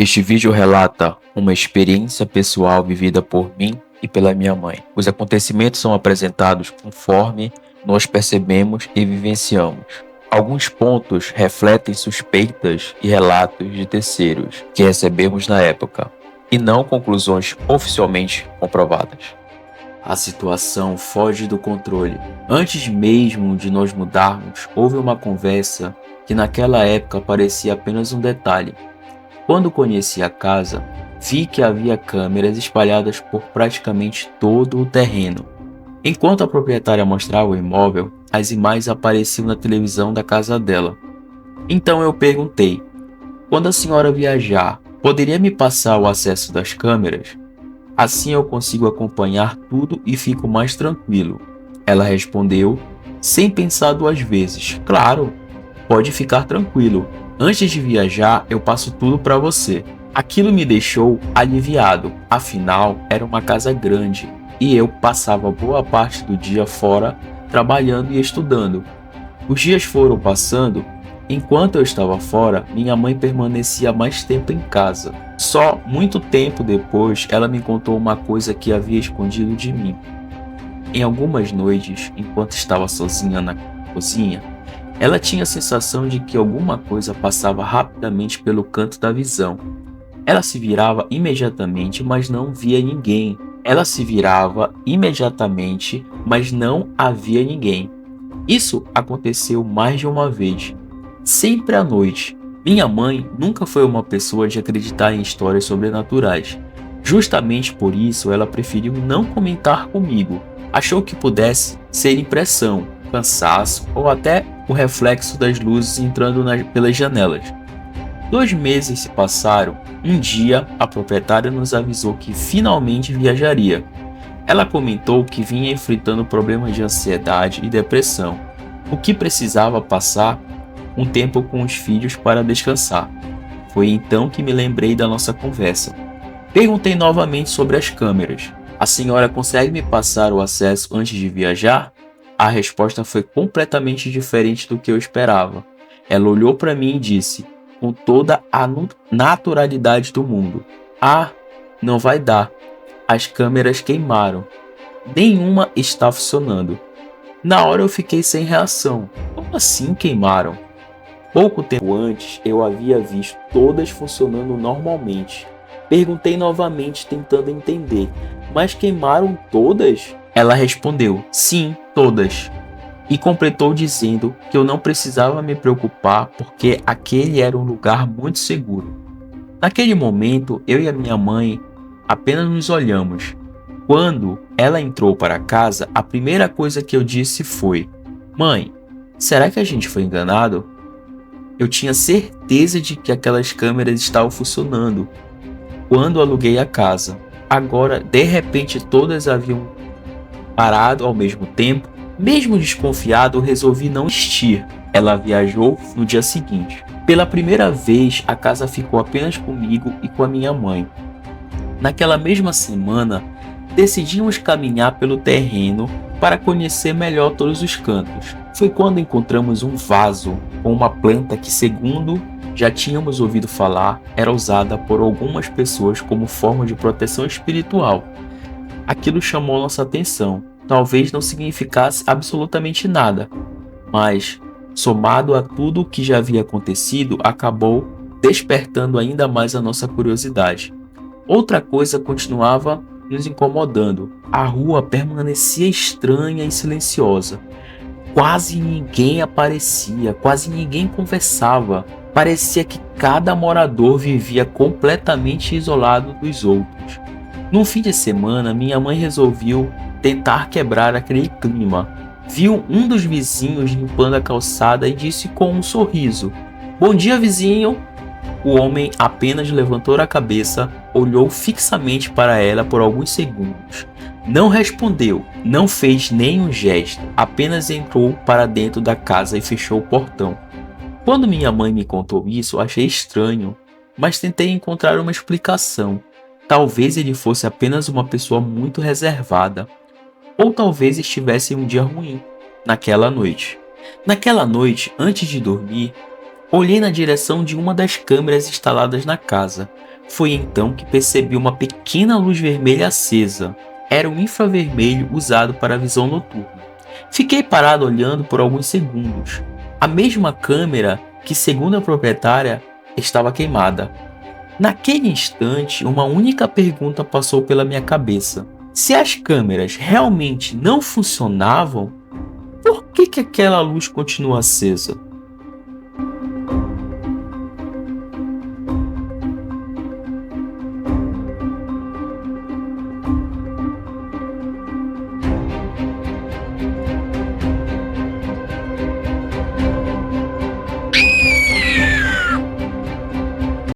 Este vídeo relata uma experiência pessoal vivida por mim e pela minha mãe. Os acontecimentos são apresentados conforme nós percebemos e vivenciamos. Alguns pontos refletem suspeitas e relatos de terceiros que recebemos na época, e não conclusões oficialmente comprovadas. A situação foge do controle. Antes mesmo de nós mudarmos, houve uma conversa que naquela época parecia apenas um detalhe. Quando conheci a casa, vi que havia câmeras espalhadas por praticamente todo o terreno. Enquanto a proprietária mostrava o imóvel, as imagens apareciam na televisão da casa dela. Então eu perguntei: quando a senhora viajar, poderia me passar o acesso das câmeras? Assim eu consigo acompanhar tudo e fico mais tranquilo. Ela respondeu, sem pensar duas vezes: claro, pode ficar tranquilo. Antes de viajar, eu passo tudo para você. Aquilo me deixou aliviado, afinal era uma casa grande e eu passava boa parte do dia fora trabalhando e estudando. Os dias foram passando. Enquanto eu estava fora, minha mãe permanecia mais tempo em casa. Só muito tempo depois, ela me contou uma coisa que havia escondido de mim. Em algumas noites, enquanto estava sozinha na cozinha, ela tinha a sensação de que alguma coisa passava rapidamente pelo canto da visão. Ela se virava imediatamente, mas não via ninguém. Mas não havia ninguém. Isso aconteceu mais de uma vez. Sempre à noite. Minha mãe nunca foi uma pessoa de acreditar em histórias sobrenaturais. Justamente por isso, ela preferiu não comentar comigo. Achou que pudesse ser impressão, cansaço ou até o reflexo das luzes entrando pelas janelas. 2 meses se passaram. Um dia, a proprietária nos avisou que finalmente viajaria. Ela comentou que vinha enfrentando problemas de ansiedade e depressão, o que precisava passar um tempo com os filhos para descansar. Foi então que me lembrei da nossa conversa. Perguntei novamente sobre as câmeras. A senhora consegue me passar o acesso antes de viajar? A resposta foi completamente diferente do que eu esperava. Ela olhou para mim e disse, com toda a naturalidade do mundo: ah, não vai dar. As câmeras queimaram. Nenhuma está funcionando. Na hora eu fiquei sem reação. Como assim queimaram? Pouco tempo antes, eu havia visto todas funcionando normalmente. Perguntei novamente, tentando entender. Mas queimaram todas? Ela respondeu, sim, todas. E completou dizendo que eu não precisava me preocupar porque aquele era um lugar muito seguro. Naquele momento, eu e a minha mãe apenas nos olhamos. Quando ela entrou para casa, a primeira coisa que eu disse foi: mãe, será que a gente foi enganado? Eu tinha certeza de que aquelas câmeras estavam funcionando quando aluguei a casa. Agora, de repente, todas haviam parado ao mesmo tempo. Mesmo desconfiado, eu resolvi não insistir. Ela viajou no dia seguinte. Pela primeira vez, a casa ficou apenas comigo e com a minha mãe. Naquela mesma semana, decidimos caminhar pelo terreno para conhecer melhor todos os cantos. Foi quando encontramos um vaso com uma planta que, segundo já tínhamos ouvido falar, era usada por algumas pessoas como forma de proteção espiritual. Aquilo chamou nossa atenção. Talvez não significasse absolutamente nada, mas, somado a tudo o que já havia acontecido, acabou despertando ainda mais a nossa curiosidade. Outra coisa continuava nos incomodando. A rua permanecia estranha e silenciosa. Quase ninguém aparecia, quase ninguém conversava. Parecia que cada morador vivia completamente isolado dos outros. No fim de semana, minha mãe resolveu tentar quebrar aquele clima. Viu um dos vizinhos limpando a calçada e disse com um sorriso: bom dia, vizinho. O homem apenas levantou a cabeça, olhou fixamente para ela por alguns segundos. Não respondeu, não fez nenhum gesto, apenas entrou para dentro da casa e fechou o portão. Quando minha mãe me contou isso, achei estranho, mas tentei encontrar uma explicação. Talvez ele fosse apenas uma pessoa muito reservada, ou talvez estivesse em um dia ruim, naquela noite. Naquela noite, antes de dormir, olhei na direção de uma das câmeras instaladas na casa. Foi então que percebi uma pequena luz vermelha acesa. Era o infravermelho usado para a visão noturna. Fiquei parado olhando por alguns segundos. A mesma câmera que, segundo a proprietária, estava queimada. Naquele instante, uma única pergunta passou pela minha cabeça. Se as câmeras realmente não funcionavam, por que aquela luz continua acesa?